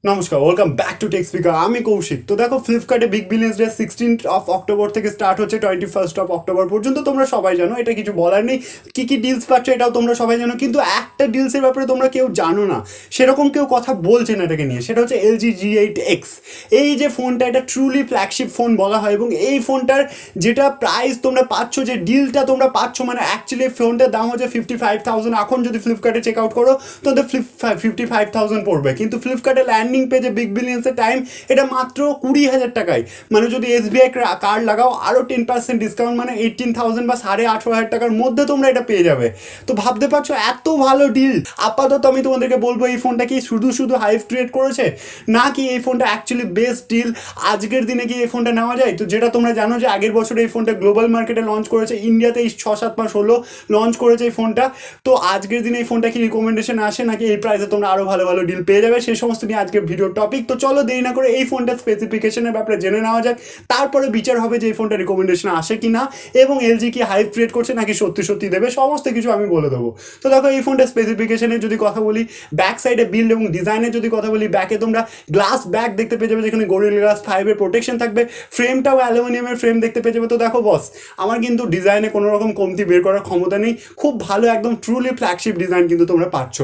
নমস্কার, welcome back to tech speaker. আমি কৌশিক। তো দেখো, ফ্লিপকার্টে বিগ বিলিয়ন্স ডে 16 অক্টোবর থেকে স্টার্ট হচ্ছে 21 অক্টোবর পর্যন্ত। তোমরা সবাই জানো, এটা কিছু বলার নেই। কী কী ডিলস পাচ্ছ এটাও তোমরা সবাই জানো, কিন্তু একটা ডিলসের ব্যাপারে তোমরা কেউ জানো না, সেরকম কেউ কথা বলছে না এটাকে নিয়ে। সেটা হচ্ছে LG G8X। এই যে ফোনটা, এটা ট্রুলি ফ্ল্যাগশিপ ফোন বলা হয়, এবং এই ফোনটার যেটা প্রাইস তোমরা পাচ্ছ, যে ডিলটা তোমরা পাচ্ছ, মানে অ্যাকচুয়ালি ফোনটার দাম হচ্ছে 55,000। এখন যদি ফ্লিপকার্টে চেক আউট করো তোমাদের 55,000 পড়বে, কিন্তু ফ্লিপকার্টে ল্যান্ডিং পেজে বিগ বিলিয়ন্সের টাইম এটা মাত্র 20,000 টাকায়। মানে যদি SBI কার্ড লাগাও আরও 10% ডিসকাউন্ট, মানে 18,000 বা 18,500 টাকার মধ্যে তোমরা এটা পেয়ে যাবে। তো ভাবতে পারছো এত ভালো ডিল। আপাতত আমি তোমাদেরকে বলবো, এই ফোনটা কি শুধু শুধু হাইপ ক্রিয়েট করেছে, না কি এই ফোনটা অ্যাকচুয়ালি বেস্ট ডিল। আজকের দিনে কি এই ফোনটা নেওয়া যায়? তো যেটা তোমরা জানো যে আগের বছরে এই ফোনটা গ্লোবাল মার্কেটে লঞ্চ করেছে, ইন্ডিয়াতে এই 6-7 মাস হলো লঞ্চ করেছে এই ফোনটা। তো আজকের দিনে এই ফোনটা কি রিকমেন্ডেশন আসে, নাকি এই প্রাইসে তোমরা আরও ভালো ভালো ডিল পেয়ে যাবে, সেই সমস্ত নিয়ে আজকে ভিডিওর টপিক। তো চলো দেরি না করে এই ফোনটার স্পেসিফিকেশনের ব্যাপারে জেনে নেওয়া যাক। তারপরে বিচার হবে যে এই ফোনটা রিকমেন্ডেশন আসে কি না, এবং এলজি কি হাইপ ক্রিয়েট করছে নাকি সত্যি সত্যি দেবে, সমস্ত কিছু আমি বলে দেবো। তো দেখো, এই ফোনটার স্পেসিফিকেশনের যদি কথা বলি, ব্যাক সাইডে বিল্ড এবং ডিজাইনের যদি কথা বলি, ব্যাকে তোমরা গ্লাস ব্যাক দেখতে পেয়ে যাবে, যেখানে গরিলা গ্লাস 5-এর প্রোটেকশন থাকবে। ফ্রেমটাও অ্যালুমিনিয়ামের ফ্রেম দেখতে পেয়ে যাবে। তো দেখো বস, আমার কিন্তু ডিজাইনে কোনো রকম কমতি বের করার ক্ষমতা নেই। খুব ভালো, একদম ট্রুলি ফ্ল্যাগশিপ ডিজাইন কিন্তু তোমরা পাচ্ছ।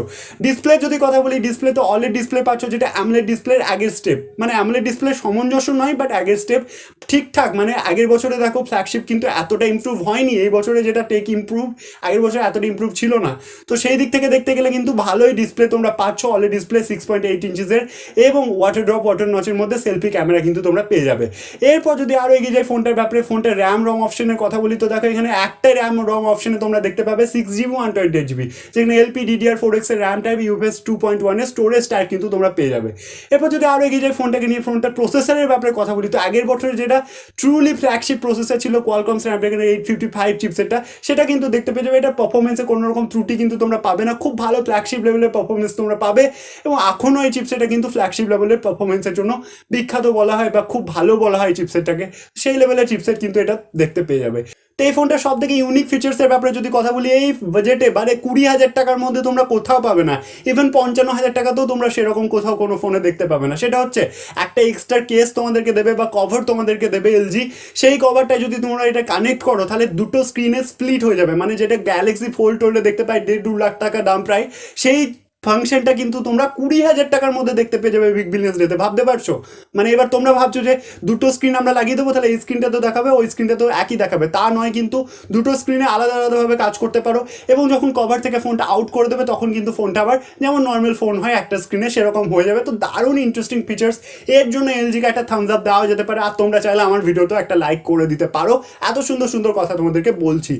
ডিসপ্লে যদি কথা বলি, ডিসপ্লে তো অলেড ডিসপ্লে পাচ্ছ, যেটা অ্যামোলেড ডিসপ্লের আগের স্টেপ, মানে অ্যামোলেড ডিসপ্লে সামঞ্জস্য নয়, বাট আগের স্টেপ ঠিকঠাক। মানে আগের বছরে দেখো ফ্ল্যাগশিপ কিন্তু এতটা ইমপ্রুভ হয়নি, এই বছরে যেটা টেক ইমপ্রুভ, আগের বছরে এতটা ইমপ্রুভ ছিল না। তো সেই দিক থেকে দেখতে গেলে কিন্তু ভালোই ডিসপ্লে তোমরা পাচ্ছ। অলেড ডিসপ্লে 6.8 ইঞ্চিসের, এবং ওয়াটার ড্রপ ওয়াটার নচের মধ্যে সেলফি ক্যামেরা কিন্তু তোমরা পেয়ে যাবে। এরপর যদি আরও এগিয়ে যায় ফোনটার ব্যাপারে, ফোনটার র্যাম রম অপশনের কথা বলি, তো দেখো এখানে একটা র্যাম রম অপশনে তোমরা দেখতে পাবে 6GB 128GB, যেখানে LPDDR4X এর র্যাম টাইপ, UFS 2.1 এর স্টোরেজ টাইপ কিন্তু তোমরা পেয়ে যাবে। এরপর যদি আরও এগিয়ে যায় ফোনটাকে নিয়ে, ফোনটার প্রসেসরের ব্যাপারে কথা বলি, তো আগের বছরে যেটা ট্রুলি ফ্ল্যাগশিপ প্রসেসর ছিল কোয়ালকম স্ন্যাপড্রাগন 855 চিপসেটটা, সেটা কিন্তু দেখতে পেয়ে যাবে। এটা পারফরমেন্সে কোনো রকম ত্রুটি কিন্তু তোমরা পাবে না, খুব ভালো ফ্ল্যাগশিপ লেভেলের পারফরমেন্স তোমরা পাবে। এবং এখনও এই চিপসেটটা কিন্তু ফ্ল্যাগশিপ লেভেলের পারফরমেন্সের জন্য বিখ্যাত বলা হয়, বা খুব ভালো বলা হয় চিপসেটটাকে। সেই লেভেলের চিপসেট কিন্তু এটা দেখতে পেয়ে যাবে। তো এই ফোনটা সব থেকে ইউনিক ফিচার্সের ব্যাপারে যদি কথা বলি, এই বাজেটে মানে 20,000 টাকার মধ্যে তোমরা কোথাও পাবে না। ইভেন 55,000 টাকাতেও তোমরা সেরকম কোথাও কোনো ফোনে দেখতে পাবে না। সেটা হচ্ছে একটা এক্সট্রা কেস তোমাদেরকে দেবে, বা কভার তোমাদেরকে দেবে এলজি। সেই কভারটা যদি তোমরা এটা কানেক্ট করো, তাহলে দুটো স্ক্রিনে স্প্লিট হয়ে যাবে। মানে যেটা গ্যালাক্সি ফোল্ড টোল্ডে দেখতে পাই 1.5-2 লাখ টাকা দাম প্রায়, সেই ফাংশনটা কিন্তু তোমরা 20,000 টাকার মধ্যে দেখতে পেয়ে যাবে বিগ বিলিয়ন্স ডেতে। ভাবতে পারছো? মানে এবার তোমরা ভাবছো যে দুটো স্ক্রিন আমরা লাগিয়ে দেবো, তাহলে এই স্ক্রিনটা তো দেখাবে, ওই স্ক্রিনটা তো একই দেখাবে, তা নয় কিন্তু। দুটো স্ক্রিনে আলাদা আলাদাভাবে কাজ করতে পারো, এবং যখন কভার থেকে ফোনটা আউট করে দেবে, তখন কিন্তু ফোনটা আবার যেমন নর্মাল ফোন হয় একটা স্ক্রিনে, সেরকম হয়ে যাবে। তো দারুণ ইন্টারেস্টিং ফিচার্স। এর জন্য এলজিকে একটা থামস আপ দেওয়া যেতে পারে, আর তোমরা চাইলে আমার ভিডিওতে একটা লাইক করে দিতে পারো। এত সুন্দর সুন্দর কথা তোমাদেরকে বলছি।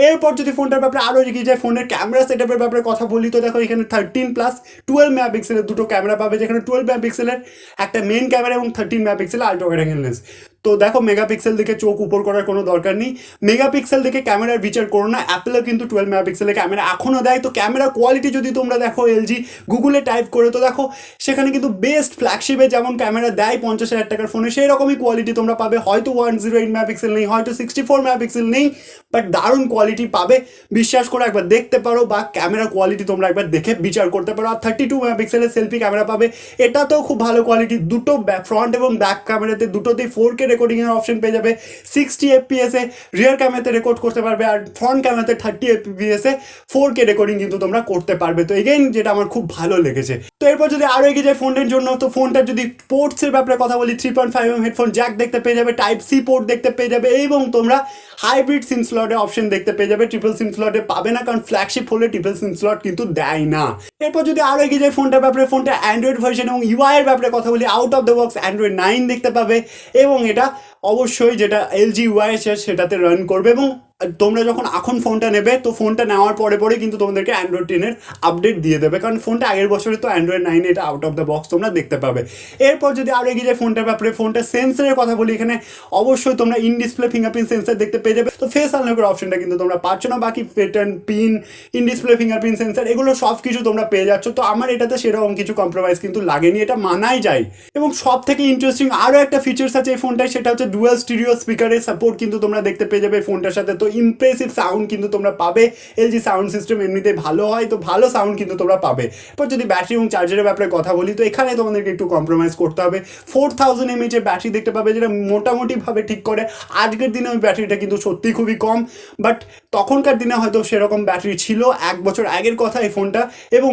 এরপর যদি ফোনটার ব্যাপারে আরও এগিয়ে যায়, ফোনের ক্যামেরা সেটআপের ব্যাপারে কথা বলি, তো দেখো এখানে 13+12 মেগাপিক্সেলের দুটো ক্যামেরা পাবে, যেখানে 12 মেগাপিক্সেলের একটা মেন ক্যামেরা এবং 13 মেগাপিক্সেলের আল্ট্রা ওয়াইড অ্যাঙ্গেল লেন্স। তো দেখো, মেগাপিক্সেল দিকে চোখ উপর করার কোনো দরকার নেই, মেগাপিক্সেল দিকে ক্যামেরার বিচার করো না। অ্যাপেলও কিন্তু 12 মেগাপিক্সেলের ক্যামেরা এখনও দেয়। তো ক্যামেরা কোয়ালিটি যদি তোমরা দেখো এলজি গুগলে টাইপ করে, তো দেখো সেখানে কিন্তু বেস্ট ফ্ল্যাগশিপে যেমন ক্যামেরা দেয় 50,000 টাকার ফোনে, সেই রকমই কোয়ালিটি তোমরা পাবে। হয়তো 108 মেগাপিক্সেল নেই, হয়তো 64 মেগাপিক্সেল নেই, বাট দারুণ কোয়ালিটি পাবে। বিশ্বাস করে একবার দেখতে পারো, বা ক্যামেরা কোয়ালিটি তোমরা একবার দেখে বিচার করতে পারো। আর 32 মেগাপিক্সেলের সেলফি ক্যামেরা পাবে, এটাতেও খুব ভালো কোয়ালিটি। দুটো ফ্রন্ট এবং ব্যাক ক্যামেরাতে দুটোতেই 4K রেকর্ডিংয়ের অপশন পেয়ে যাবে। 60 FPS-এ রিয়ার ক্যামেরাতে রেকর্ড করতে পারবে, আর ফ্রন্ট ক্যামেরাতে 30 FPS-এ 4K রেকর্ডিং কিন্তু তোমরা করতে পারবে। তো এগেইন যেটা আমার খুব ভালো লেগেছে। তো এরপর যদি আরও এগিয়ে যায় ফোনের জন্য, তো ফোনটার যদি পোর্টসের ব্যাপারে কথা বলি, 3.5mm হেডফোন জ্যাক দেখতে পেয়ে যাবে, টাইপ সি পোর্ট দেখতে পেয়ে যাবে, এবং তোমরা হাইব্রিড সিম স্লটের অপশন দেখতে পেয়ে যাবে। ট্রিপল সিম স্লটে পাবে না, কারণ ফ্ল্যাগশিপ হলে ট্রিপল সিম স্লট কিন্তু দেয় না। এরপর যদি আরও এগিয়ে যায় ফোনটার ব্যাপারে, ফোনটা অ্যান্ড্রয়েড ভার্সন এবং ইউআইয়ের ব্যাপারে কথা বলি, out of the box Android 9 দেখতে পাবে, এবং এটা অবশ্যই যেটা এলজি ইউআই সেটাতে রান করবে। এবং তোমরা যখন এখন ফোনটা নেবে, তো ফোনটা নেওয়ার পরে পরে কিন্তু তোমাদেরকে অ্যান্ড্রয়েড 10-এর আপডেট দিয়ে দেবে, কারণ ফোনটা আগের বছরে তো অ্যান্ড্রয়েড 9 এটা আউট অফ দ্য বক্স তোমরা দেখতে পাবে। এরপর যদি আরও এগিয়ে যায় ফোনটার ব্যাপারে, ফোনটার সেন্সারের কথা বলি, এখানে অবশ্যই তোমরা ইন ডিসপ্লে ফিঙ্গারপ্রিন্ট সেন্সার দেখতে পেয়ে যাবে। তো ফেস আনলকের অপশনটা কিন্তু তোমরা পাচ্ছ না, বাকি pattern pin, in display fingerprint sensor, এগুলো সব কিছু তোমরা পেয়ে যাচ্ছ। তো আমার এটাতে সেরকম কিছু কম্প্রোমাইজ কিন্তু লাগেনি, এটা মানাই যায়। এবং সব থেকে ইন্টারেস্টিং আরও একটা ফিচার্স আছে এই ফোনটায়, সেটা হচ্ছে ডুয়াল স্টিরিও স্পিকারের সাপোর্ট কিন্তু তোমরা দেখতে পেয়ে যাবে এই ফোনটার সাথে। তো ইমপ্রেসিভ সাউন্ড কিন্তু তোমরা পাবে। এলজি সাউন্ড সিস্টেম এমনিতে ভালো হয়, তো ভালো সাউন্ড কিন্তু তোমরা পাবে। এবার যদি ব্যাটারি এবং চার্জারের ব্যাপারে কথা বলি, তো এখানে তোমাদেরকে একটু কম্প্রোমাইজ করতে হবে। 4000 mAh এর ব্যাটারি দেখতে পাবে, যেটা মোটামুটিভাবে ঠিক করে। আজকের দিনে ওই ব্যাটারিটা কিন্তু সত্যিই খুবই কম, বাট তখনকার দিনে হয়তো সেরকম ব্যাটারি ছিল, 1 বছর আগের কথা এই ফোনটা। এবং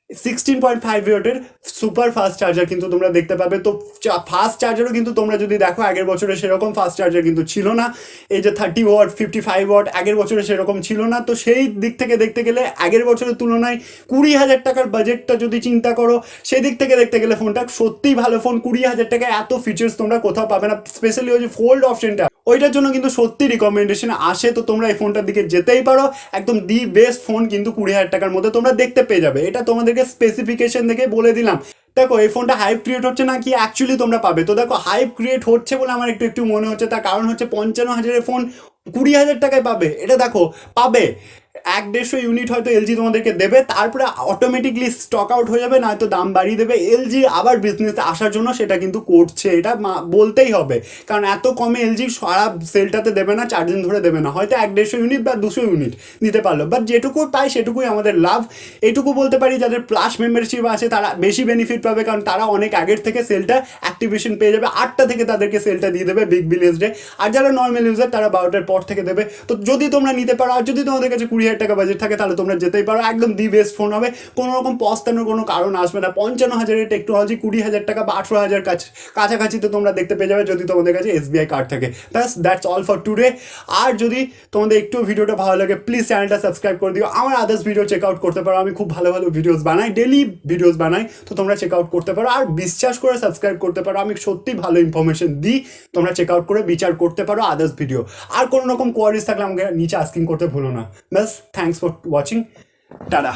16.5 ওয়াটের সুপার ফাস্ট চার্জার কিন্তু তোমরা দেখতে পাবে। তো ফাস্ট চার্জারও কিন্তু তোমরা যদি দেখো, আগের বছরে সেরকম ফাস্ট চার্জার কিন্তু ছিল না। এই যে 30 ওয়াট 55 ওয়াট আগের বছরে সেরকম ছিল না। তো সেই দিক থেকে দেখতে গেলে আগের বছরের তুলনায় 20,000 টাকার বাজেটটা যদি চিন্তা করো, সেই দিক থেকে দেখতে গেলে ফোনটা সত্যিই ভালো ফোন। 20,000 টাকায় এত ফিচার্স তোমরা কোথাও পাবে না, স্পেশালি ওই যে ফোল্ড অপশনটা, ওইটার জন্য কিন্তু সত্যি রিকমেন্ডেশন আসে। তো তোমরা এই ফোনটার দিকে যেতেই পারো, একদম দি বেস্ট ফোন কিন্তু 20,000 টাকার মধ্যে তোমরা দেখতে পেয়ে যাবে। এটা তোমাদেরকে স্পেসিফিকেশন দেখে বলে দিলাম। দেখো এই ফোনটা হাইপ ক্রিয়েট হচ্ছে না কি অ্যাকচুয়ালি তোমরা পাবে। তো দেখো হাইপ ক্রিয়েট হচ্ছে বলে আমার একটু একটু মনে হচ্ছে, তার কারণ হচ্ছে 55,000-এর ফোন 20,000 টাকায় পাবে। এটা দেখো পাবে 1-150 ইউনিট হয়তো এলজি তোমাদেরকে দেবে, তারপরে অটোমেটিকলি স্টক আউট হয়ে যাবে, নয়তো দাম বাড়িয়ে দেবে। এলজি আবার বিজনেসে আসার জন্য সেটা কিন্তু করছে, এটা বলতেই হবে। কারণ এত কমে এলজি সারা সেলটাতে দেবে না, 4 দিন ধরে দেবে না, হয়তো 1-150 ইউনিট বা 200 ইউনিট দিতে পারলো, বাট যেটুকু পাই সেটুকুই আমাদের লাভ। এটুকু বলতে পারি, যাদের প্লাস মেম্বারশিপ আছে তারা বেশি বেনিফিট পাবে, কারণ তারা অনেক আগের থেকে সেলটা অ্যাক্টিভেশন পেয়ে যাবে। 8টা থেকে তাদেরকে সেলটা দিয়ে দেবে বিগ বিলিয়ন্স ডে। আর যারা নর্মাল ইউজার তারা 12টার পর থেকে দেবে। তো যদি তোমরা নিতে পারো, আর যদি তোমাদের কাছে 20,000 টাকা বাজেট থাকে, তাহলে তোমরা যেতেই পারো। একদম দি বেস্ট ফোন হবে, কোনো রকম পস্তানোর কোনো কারণ আসবে না। 55,000-এর টেকনোলজি 20,000 টাকা বা 18,000 কাছাকাছি তো তোমরা দেখতে পেয়ে যাবে, যদি তোমাদের কাছে এসবিআই কার্ড থাকে। That's all for today. আর যদি তোমাদের একটু ভিডিওটা ভালো লাগে, প্লিজ চ্যানেলটা সাবস্ক্রাইব করে দিও। আমার আদার্স ভিডিও চেক আউট করতে পারো, আমি খুব ভালো ভালো ভিডিওস বানাই, ডেলি ভিডিওস বানাই, তো তোমরা চেক আউট করতে পারো। আর বিশ্বাস করে সাবস্ক্রাইব করতে পারো, আমি সত্যি ভালো ইনফরমেশন দিই, তোমরা চেক আউট করে বিচার করতে পারো আদার্স ভিডিও। আর কোনো রকম কোয়ারিজ থাকলে আমাকে নিচে আস্কিং করতে ভুলো না। ব্যাস, থ্যাংকস ফর ওয়াচিং, টাটা।